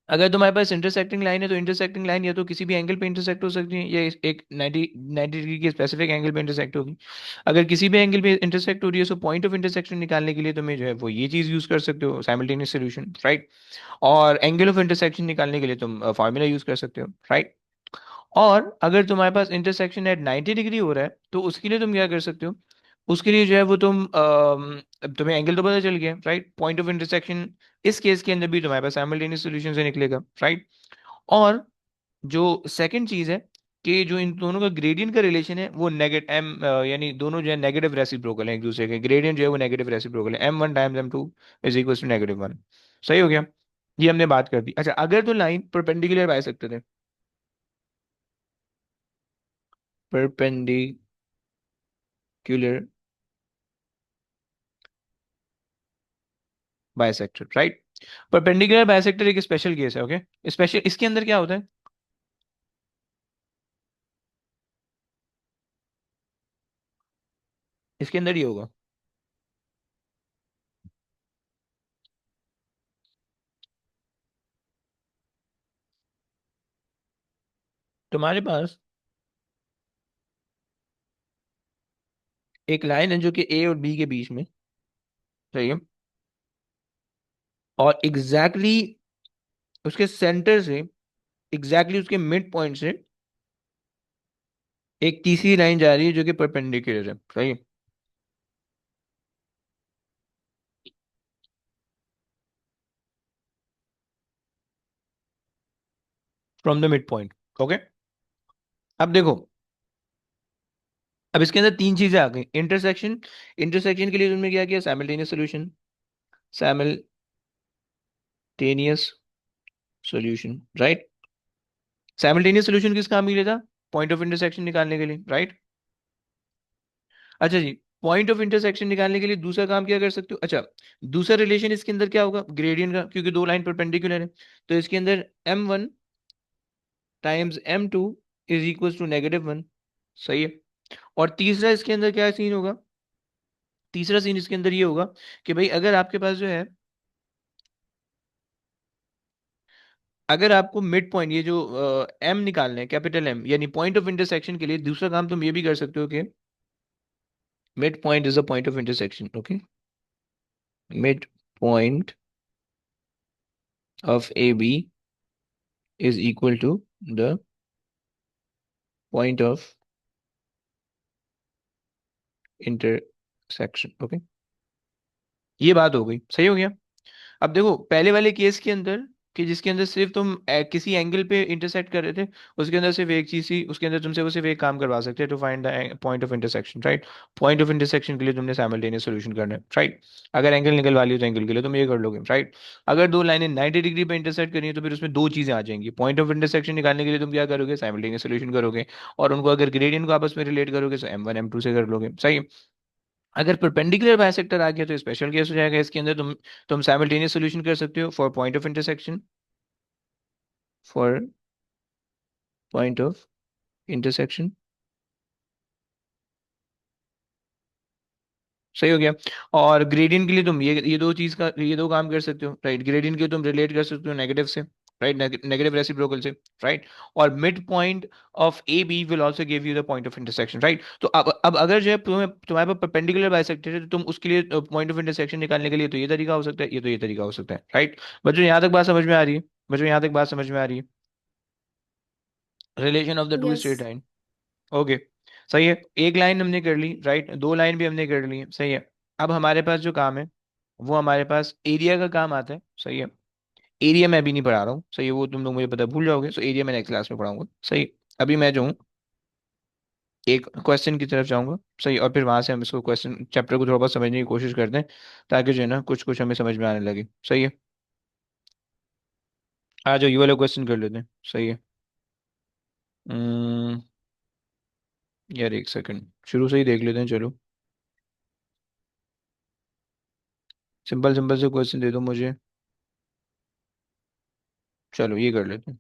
अगर तुम्हारे पास इंटरसेक्टिंग लाइन है, तो इंटरसेक्टिंग लाइन या तो किसी भी एंगल पे इंटरसेक्ट हो सकती है, या एक 90 डिग्री के स्पेसिफिक एंगल पे इंटरसेक्ट होगी। अगर किसी भी एंगल पे इंटरसेक्ट हो रही है, तो पॉइंट ऑफ इंटरसेक्शन निकालने के लिए तुम्हें जो है वो ये चीज यूज कर सकते हो, साइमल्टेनियस सॉल्यूशन, राइट? और एंगल ऑफ इंटरसेक्शन निकालने के लिए तुम फार्मूला यूज कर सकते हो, राइट? और अगर तुम्हारे पास इंटरसेक्शन एट 90 डिग्री हो रहा है, तो उसके लिए तुम क्या कर सकते हो? उसके लिए जो है वो अब तुम्हें एंगल तो पता चल गया, राइट? पॉइंट ऑफ इंटरसेक्शन इस केस के अंदर भी तुम्हारे पास साइमल्टेनियस सॉल्यूशन से निकलेगा, राइट? और जो सेकंड चीज है कि जो इन दोनों का ग्रेडियंट का रिलेशन है वो नेगेटिव एम, यानी दोनों जो है नेगेटिव रेसिप्रोकल है एक दूसरे के। ग्रेडियंट जो है वो नेगेटिव रेसिप्रोकल है, m1 times m2 is equal to -1। सही हो गया। ये हमने बात कर दी। अच्छा, अगर तो लाइन परपेंडिकुलर बाइसेक्टर है, perpendicular bisector, right. Perpendicular bisector एक स्पेशल केस है, ओके। स्पेशल इसके अंदर क्या होता है? इसके अंदर ये होगा, तुम्हारे पास एक लाइन है जो कि ए और बी के बीच में, सही है, और एग्जैक्टली उसके सेंटर से, एग्जैक्टली उसके मिड पॉइंट से एक तीसरी लाइन जा रही है जो कि परपेंडिकुलर है, सही है, from the mid point, okay. अब देखो, अब इसके अंदर तीन चीजें आ गई। इंटरसेक्शन, इंटरसेक्शन के लिए तुमने क्या किया? Simultaneous solution, simultaneous solution, right. Simultaneous solution किस काम के लिए था? पॉइंट ऑफ इंटरसेक्शन निकालने के लिए, राइट। अच्छा जी, पॉइंट ऑफ इंटरसेक्शन निकालने के लिए दूसरा काम क्या कर सकते हो? अच्छा, दूसरा रिलेशन इसके अंदर क्या होगा? ग्रेडियंट का, क्योंकि दो लाइन परपेंडिकुलर है। तो इसके अंदर m1 times m2 is equal to -1, सही है। और तीसरा इसके अंदर क्या सीन होगा? तीसरा सीन इसके अंदर ये होगा कि भाई अगर आपके पास जो है, अगर आपको मिड पॉइंट, ये जो एम निकालना है, कैपिटल एम, यानी पॉइंट ऑफ इंटरसेक्शन के लिए दूसरा काम तुम ये भी कर सकते हो कि midpoint is a point of intersection, okay. Midpoint of A B is equal to the point of intersection, okay. ये बात हो गई, सही हो गया। अब देखो, पहले वाले केस के अंदर, कि जिसके अंदर सिर्फ तुम किसी एंगल पे इंटरसेक्ट कर रहे थे, उसके अंदर सिर्फ एक चीज थी, उसके अंदर तुमसे वो सिर्फ एक काम करवा सकते हैं, to find the point of intersection, right. Point of intersection के लिए तुमने साइमल्टेनियस सॉल्यूशन करना है, राइट। अगर एंगल निकलवा लियो तो एंगल के लिए तुम ये कर लोगे, राइट। अगर दो लाइनें 90 डिग्री पे इंटरसेक्ट करी है तो फिर उसमें दो चीजें आ जाएंगी। पॉइंट ऑफ इंटरसेक्शन निकालने के लिए तुम क्या करोगे? साइमल्टेनियस सॉल्यूशन करोगे। और उनको अगर ग्रेडियंट को आपस में रिलेट करोगे तो m1 m2 से कर लोगे, सही। अगर परपेंडिकुलर बाइसेक्टर आ गया तो स्पेशल केस हो जाएगा। इसके अंदर तुम साइमल्टेनियस सॉल्यूशन कर सकते हो for point of intersection, for point of intersection, सही हो गया। और ग्रेडियंट के लिए तुम ये दो चीज का, ये दो काम कर सकते हो, राइट। ग्रेडियंट के लिए तुम रिलेट कर सकते हो नेगेटिव से, राइट, नेगेटिव रेसिप्रोकल से, राइट। और midpoint of A B will also give you the point of intersection, right. तो अब अगर जो है तुम्हारे पास परपेंडिकुलर बाइसेक्टर है तो तुम उसके लिए पॉइंट ऑफ इंटरसेक्शन निकालने के लिए तो ये तरीका हो सकता है, ये तो ये तरीका हो सकता है, राइट। बच्चों यहाँ तक बात समझ में आ रही है? बच्चों यहाँ तक बात समझ में आ रही है? Relation of the to yes. Straight line, okay. सही है, एक लाइन हमने कर ली, राइट, दो लाइन भी हमने कर ली, सही है। अब हमारे पास जो काम है वो हमारे पास एरिया का काम आता है, सही है। एरिया मैं अभी नहीं पढ़ा रहा हूँ, सही है, वो तुम लोग मुझे पता भूल जाओगे, सो एरिया मैं नेक्स्ट क्लास में पढ़ाऊंगा, सही। अभी मैं जो हूँ एक क्वेश्चन की तरफ जाऊंगा, सही, और फिर वहां से हम इसको क्वेश्चन चैप्टर को थोड़ा बहुत समझने की कोशिश करते हैं, ताकि जो है ना कुछ कुछ हमें समझ में आने लगे, सही है। आ जाओ, ये वाला क्वेश्चन कर लेते हैं, सही है। हम्म, यार एक सेकंड, शुरू से ही देख लेते हैं, चलो। सिंपल सिंपल से क्वेश्चन दे दो मुझे, चलो ये कर लेते हैं।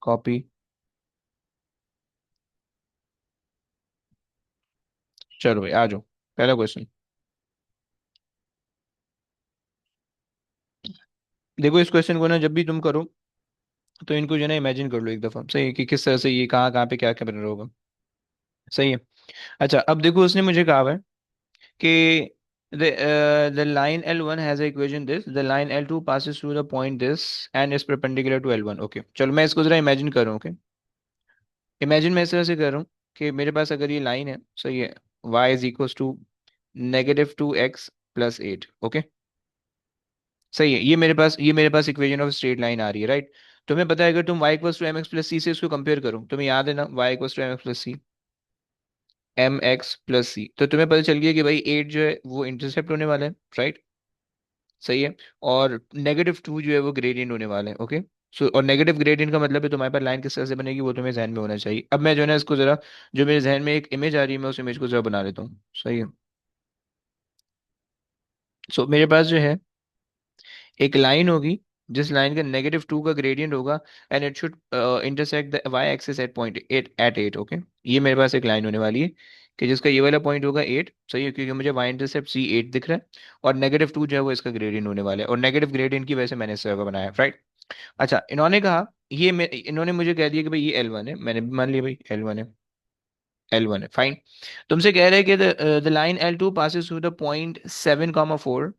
कॉपी, चलो भाई आ जाओ, पहला क्वेश्चन। देखो, इस क्वेश्चन को ना जब भी तुम करो तो इनको जो है ना इमेजिन कर लो एक दफा, सही है, कि किस तरह से ये कहाँ कहाँ पे क्या क्या बन रहा होगा, सही है। अच्छा, अब देखो उसने मुझे कहा है कि the line L1 has a equation this, the line L2 passes through the point this and is perpendicular to L1, okay. चलो मैं इसको जरा इमेजिन कर रहा हूँ, ओके। इमेजिन मैं इस तरह से कर रहा हूँ कि मेरे पास अगर ये लाइन है, सही है, y is equal to -2x + 8, okay. सही है, ये मेरे पास इक्वेशन ऑफ स्ट्रेट लाइन आ रही है, राइट। तुम्हें पता है अगर तुम y equal to mx + c से इसको कंपेयर करो, तुम्हें याद है ना, y equal to mx + c, mx + c, तो तुम्हें पता चल गया कि भाई 8 जो है वो इंटरसेप्ट होने वाला है, राइट। सही है। और -2 जो है वो ग्रेडियंट होने वाला है, ओके। सो और नेगेटिव ग्रेडियंट का मतलब है तुम्हारे पास लाइन किस तरह से बनेगी वो तुम्हें जहन में होना चाहिए। अब मैं जो है ना इसको जरा, जो मेरे जहन में एक इमेज आ रही है मैं उस इमेज को जरा बना लेता हूँ, सही है। सो मेरे पास जो है एक लाइन होगी, जिस लाइन का -2 का ग्रेडियंट होगा, and it should intersect the y axis at point at okay. ये मेरे पास एक लाइन होने वाली है कि जिसका ये वाला पॉइंट होगा 8, सही है, क्योंकि मुझे वाई इंटरसेप्ट C8 दिख रहा है। और -2 जो है वो इसका ग्रेडियंट होने वाला है, और नेगेटिव ग्रेडियंट की वजह से मैंने इस तरह का बनाया है, राइट। अच्छा, इन्होंने कहा, इन्होंने मुझे कह दिया कि भाई ये L1 है, मैंने भी मान लिया भाई L1 है। L1 है, फाइन। तुमसे कह रहे हैं कि the line L2 passes through the point 7,4,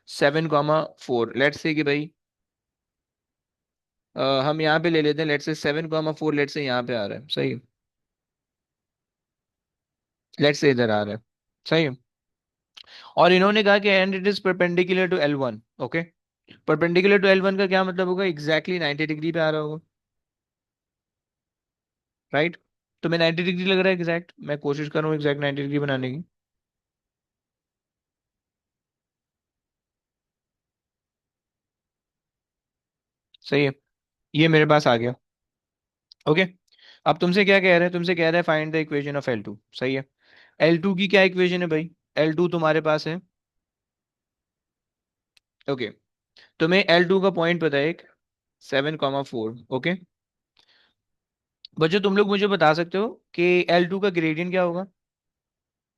7,4, let's say कि भाई हम यहाँ पे ले लेते हैं, लेट्स से 7,4, लेट्स से यहाँ पे आ रहा है, सही है। लेट्स से इधर आ रहा है, सही है। और इन्होंने कहा कि and it is perpendicular to L1, okay. Perpendicular to L1 का क्या मतलब होगा, एग्जैक्टली 90 डिग्री पे आ रहा होगा, राइट। तो मैं 90 डिग्री लग रहा है एग्जैक्ट, मैं कोशिश कर रहा हूँ एग्जैक्ट 90 डिग्री बनाने की। सही है, ये मेरे पास आ गया, ओके। अब तुमसे क्या कह रहे हैं, तुमसे कह रहे हैं find the equation of L2, सही है। L2 की क्या इक्वेशन है भाई, L2 तुम्हारे पास है, ओके। तुम्हें L2 का पॉइंट पता है एक, 7,4, ओके। बच्चों तुम लोग मुझे बता सकते हो कि L2 का ग्रेडियंट क्या होगा।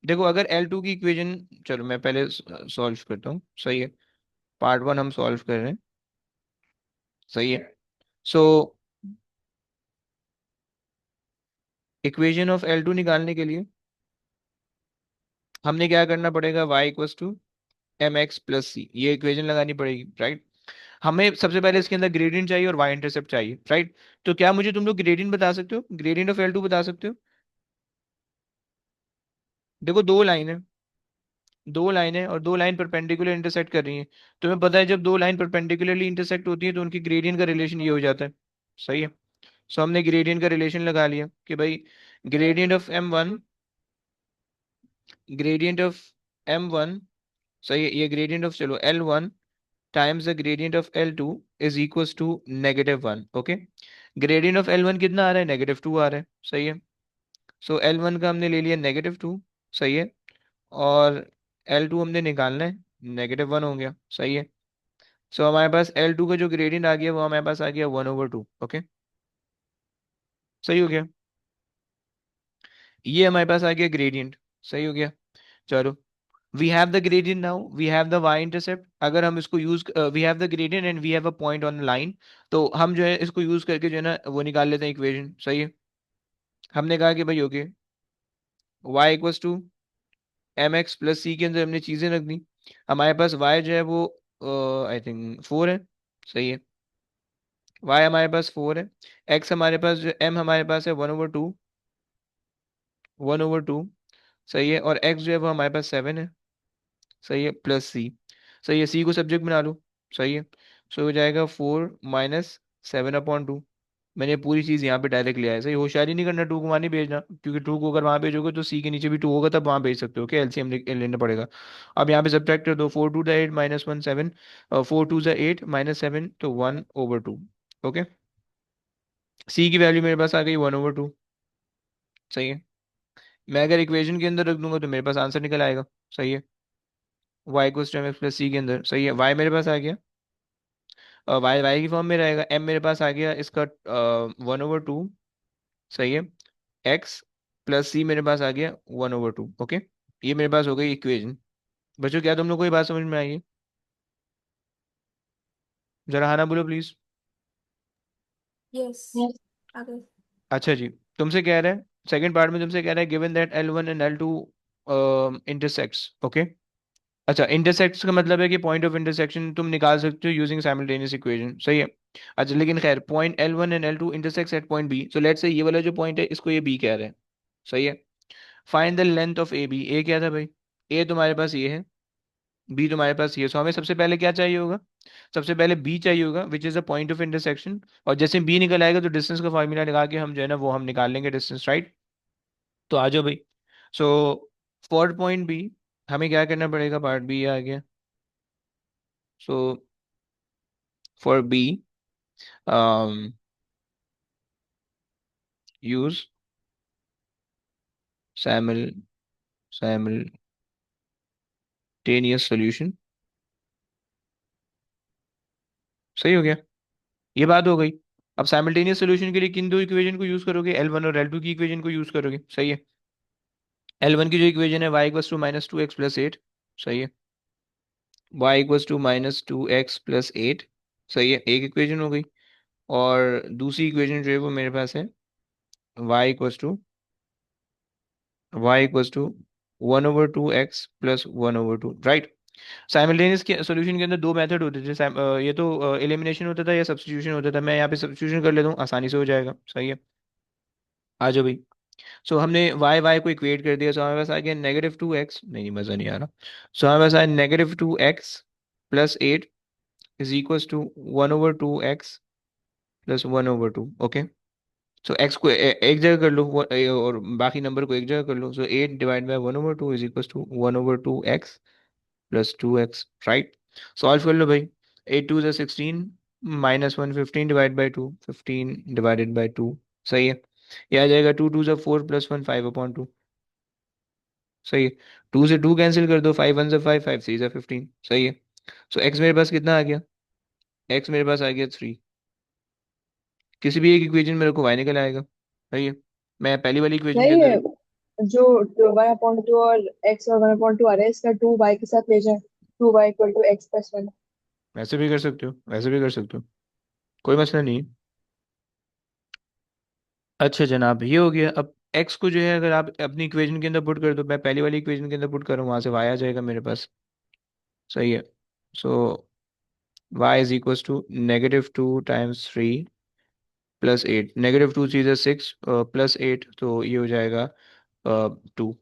देखो अगर L2 की इक्वेशन, चलो मैं पहले सॉल्व करता हूँ, सही है। पार्ट 1 हम सॉल्व कर रहे हैं, सही है। सो इक्वेशन ऑफ L2 निकालने के लिए हमने क्या करना पड़ेगा, y = mx + c, ये इक्वेशन लगानी पड़ेगी, राइट। हमें सबसे पहले इसके अंदर ग्रेडियंट चाहिए और वाई इंटरसेप्ट चाहिए, राइट। तो क्या मुझे तुम लोग ग्रेडियंट बता सकते हो, ग्रेडियंट ऑफ L2 बता सकते हो। देखो दो लाइन है, दो लाइन है और दो लाइन परपेंडिकुलर इंटरसेक्ट कर रही हैं। तुम्हें पता है जब दो लाइन परपेंडिकुलरली इंटरसेक्ट होती है तो उनकी ग्रेडियंट का रिलेशन ये हो जाता है, सही है। सो हमने ग्रेडियंट का रिलेशन लगा लिया कि भाई gradient of M1, gradient of M1, सही है, ये ग्रेडियंट ऑफ, चलो L1 times the gradient of L2 is equals to -1, okay. Gradient of L1 कितना आ रहा है, -2 आ रहा है, सही है। सो L1 का हमने ले लिया -2, सही है। और L2 हमने निकालना है, -1 हो गया, सही है। सो हमारे पास L2 का जो ग्रेडियंट आ गया वो हमारे पास आ गया 1/2, ओके। सही हो गया, ये हमारे पास आ गया ग्रेडियंट, सही हो गया। चलो, we have the gradient, now we have the y intercept. अगर हम इसको use, we have the gradient and we have a point on line, तो हम जो है इसको यूज करके जो है ना वो निकाल लेते हैं इक्वेशन, सही है। हमने कहा कि भाई ओके, y = mx + c के अंदर हमने चीजें रख दी। हमारे पास y जो है वो आई थिंक 4 है, सही है। y हमारे पास 4 है, x हमारे पास जो m हमारे पास है 1/2, 1/2, सही है। और x जो है वो हमारे पास 7 है, सही है, +c, सही है। c को सब्जेक्ट बना लो, सही है। सो हो जाएगा 4 - 7/2। मैंने पूरी चीज यहाँ पे डायरेक्ट लिया है, सही। होशियारी नहीं करना, टू को वहाँ नहीं भेजना, क्योंकि टू को अगर वहाँ भेजोगे तो सी के नीचे भी टू होगा, तब वहाँ भेज सकते हो, ओके। एलसीएम लेना पड़ेगा। अब यहाँ पे सब्ट्रैक्ट कर दो, 4 × 2 = 8 -1 7, 4 × 2 = 8 -7, तो 1/2, ओके। सी की वैल्यू मेरे पास आ गई 1/2, सही है। मैं अगर इक्वेशन के अंदर रख दूंगा तो मेरे पास आंसर निकल आएगा, सही है। y = mx + c के अंदर, सही है। y मेरे पास आ गया, वाई वाई की फॉर्म में रहेगा, m मेरे पास आ गया इसका 1/2, सही है। x + c मेरे पास आ गया 1/2, ओके। ये मेरे पास हो गई इक्वेशन। बच्चों क्या तुम लोग को ये बात समझ में आई है, जरा हाँ ना बोलो प्लीज। यस। आगे। अच्छा जी, तुमसे कह रहा है, सेकंड पार्ट में तुमसे कह रहा है given that L1 and L2 intersects, okay. अच्छा, इंटरसेक्ट्स का मतलब है कि पॉइंट ऑफ इंटरसेक्शन तुम निकाल सकते हो यूजिंग साइमल्टेनियस इक्वेशन, सही है। अच्छा लेकिन खैर, point L1 and L2 intersects at point B, so let's say ये वाला जो पॉइंट है इसको ये बी कह रहे हैं, सही है। Find the length of A B, A क्या था भाई, ए तुम्हारे पास ये है, बी तुम्हारे पास ये, सो हमें सबसे पहले क्या चाहिए होगा, सबसे पहले बी चाहिए होगा, which is the point of intersection. और जैसे बी निकल आएगा तो डिस्टेंस का फार्मूला लगा के हम जो है ना वो हम निकाल लेंगे डिस्टेंस, राइट। तो आ जाओ भाई। सो फॉर पॉइंट बी हमें क्या करना पड़ेगा, पार्ट बी आ गया। So for B, use simultaneous solution. सही हो गया। ये बात हो गई। अब साइमल्टेनियस सॉल्यूशन के लिए किन दो इक्वेशन को यूज करोगे, L1 और L2 की इक्वेशन को यूज करोगे। सही है। L1 की जो इक्वेशन है y इक्वल्स टू -2x + 8। सही है। y equals to -2x + 8। सही है, एक इक्वेशन हो गई। और दूसरी इक्वेशन जो है वो मेरे पास है y equals to y equals to 1/2x + 1/2, right. Simultaneous के सॉल्यूशन के अंदर दो मेथड होते थे। ये तो एलिमिनेशन होता था या सब्स्टिट्यूशन होता था। मैं यहाँ पे सब्स्टिट्यूशन कर लेता हूँ, आसानी से हो जाएगा। सही है। आ जाओ भाई। सो हमने y को इक्वेट कर दिया। सो हमारे पास आ गया -2x, नहीं मज़ा नहीं आ रहा। सो हमारे पास आया -2x + 8 is equals to 1/2x + 1/2। Okay. So x को एक जगह कर लो, और बाकी नंबर को एक जगह कर लो। So 8/1/2 is equals to 1/2x + 2x, right. Solve कर लो भाई। 8 2 16, -1 15/2, 15/2। सही है। ये आ जाएगा 2 2 4 +1 5/2। सही है। 2 से 2 कैंसिल कर दो, 5 1 5, 5 3 15। सही है। सो एक्स मेरे पास कितना आ गया, एक्स मेरे पास आ गया 3। किसी भी एक इक्वेशन में रखो y निकल आएगा। सही है। मैं पहली वाली इक्वेशन के नहीं है, अंदर जो 1/2 और x और 1/2 आ रहा है, इसका 2y के साथ ले जाए, 2y = x + 1। वैसे भी कर सकते हो, वैसे भी कर सकते हो, कोई मसला नहीं है। अच्छा जनाब, ये हो गया। अब x को जो है अगर आप अपनी इक्वेशन के अंदर पुट कर दो, मैं पहली वाली इक्वेशन के अंदर पुट करूँ, वहां से y आ जाएगा मेरे पास। सही है। सो y = -2 × 3 + 8। -2 3 = 6, +8 तो ये हो जाएगा 2।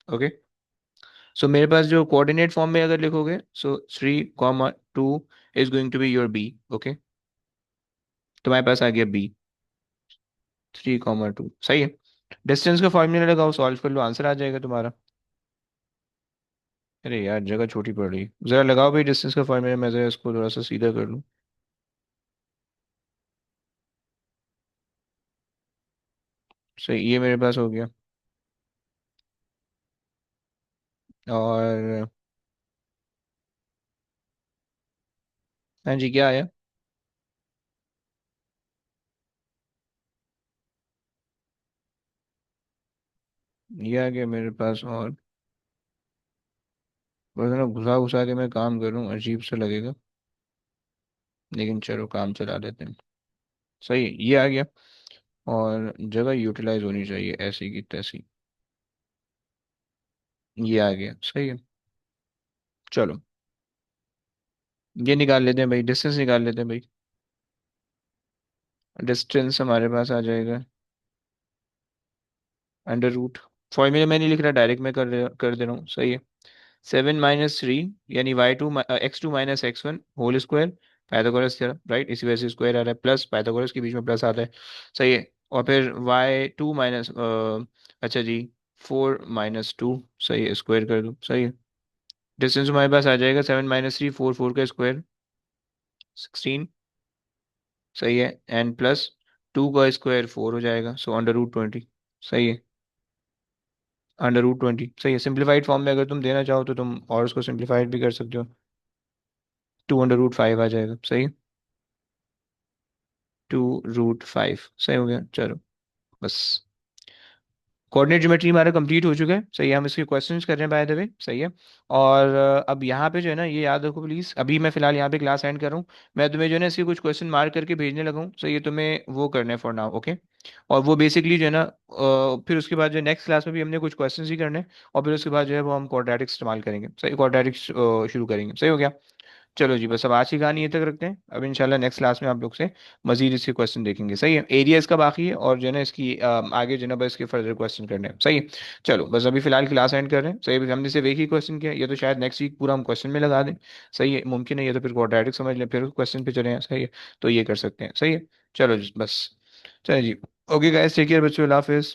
ओके। सो मेरे पास जो कोऑर्डिनेट फॉर्म में अगर लिखोगे, so 3 2 is going to be your b। Okay. तुम्हारे पास आ गया b, 3 2। सही है। डिस्टेंस का फॉर्मूला लगाओ, सॉल्व कर लो, आंसर आ जाएगा तुम्हारा। अरे यार जगह छोटी पड़ रही है, जरा लगाओ भाई डिस्टेंस का फॉर्मूला, मैं जरा इसको थोड़ा सा सीधा कर लूँ। सही, ये मेरे पास हो गया। और हाँ जी, क्या आया। ये आ गया मेरे पास। और बस ना घुसा घुसा के मैं काम करूँ, अजीब सा लगेगा, लेकिन चलो काम चला लेते हैं। सही है, ये आ गया। और जगह यूटिलाइज होनी चाहिए ऐसी की तैसी। ये आ गया। सही है। चलो ये निकाल लेते हैं भाई, डिस्टेंस निकाल लेते हैं भाई। डिस्टेंस हमारे पास आ जाएगा √। फॉर्मूला मैं नहीं लिख रहा, डायरेक्ट मैं कर दे रहा हूँ। सही है। 7 - 3 यानी x2 - x1 whole square, Pythagoras theorem, right. इसी वजह से स्क्वायर आ रहा है, प्लस पाइथागोरस के बीच में प्लस आता है। सही है। और फिर y2 माइनस, अच्छा जी, 4 - 2। सही है, स्क्वायर कर दो। सही है। डिस्टेंस हमारे पास आ जाएगा 7 - 3, 4 4 का स्क्वायर 16। सही है। एंड प्लस 2 का स्क्वायर 4 हो जाएगा, सो √20। सही है। √20। सही है। सिंप्लीफाइड फॉर्म में अगर तुम देना चाहो तो तुम और उसको सिंप्लीफाइड भी कर सकते हो। 2 √5 आ जाएगा। सही है। 2√5। सही हो गया। चलो बस, कोऑर्डिनेट ज्योमेट्री हमारा कंप्लीट हो चुका है। सही है। हम इसके क्वेश्चंस कर रहे हैं बाय द वे। सही है। और अब यहाँ पे जो है ना, ये याद रखो प्लीज़, अभी मैं फिलहाल यहाँ पे क्लास एंड कर रहा हूँ। मैं तुम्हें जो है ना इसके कुछ क्वेश्चन मार्क करके भेजने लगा हूँ। सही है, तुम्हें वो करना है फॉर नाउ। ओके। और वो बेसिकली जो है ना, फिर उसके बाद जो नेक्स्ट क्लास में भी हमने कुछ क्वेश्चन ही करने हैं। और फिर उसके बाद जो है वो हम क्वाड्रेटिक्स इस्तेमाल करेंगे। सही, क्वाड्रेटिक्स शुरू करेंगे। सही हो गया। चलो जी, बस अब आज की कहानी ये तक रखते हैं। अब इंशाल्लाह नेक्स्ट क्लास में आप लोग से मजीद इसके क्वेश्चन देखेंगे। सही है। एरिया इसका बाकी है, और जो है ना इसकी आगे जो है ना बस इसके फर्दर क्वेश्चन करने हैं। सही है। चलो बस अभी फिलहाल क्लास एंड कर रहे हैं। सही है। हमने सिर्फ एक ही क्वेश्चन किया, ये तो शायद नेक्स्ट वीक पूरा हम क्वेश्चन में लगा दें। सही है, मुमकिन है। ये तो फिर क्वाड्रेटिक समझ लें, फिर क्वेश्चन पे चले हैं। सही है। तो ये कर सकते हैं। सही है। चलो जी बस। चलो जी। ओके गाइस, टेक केयर बच्चों, अल्लाह हाफिज़।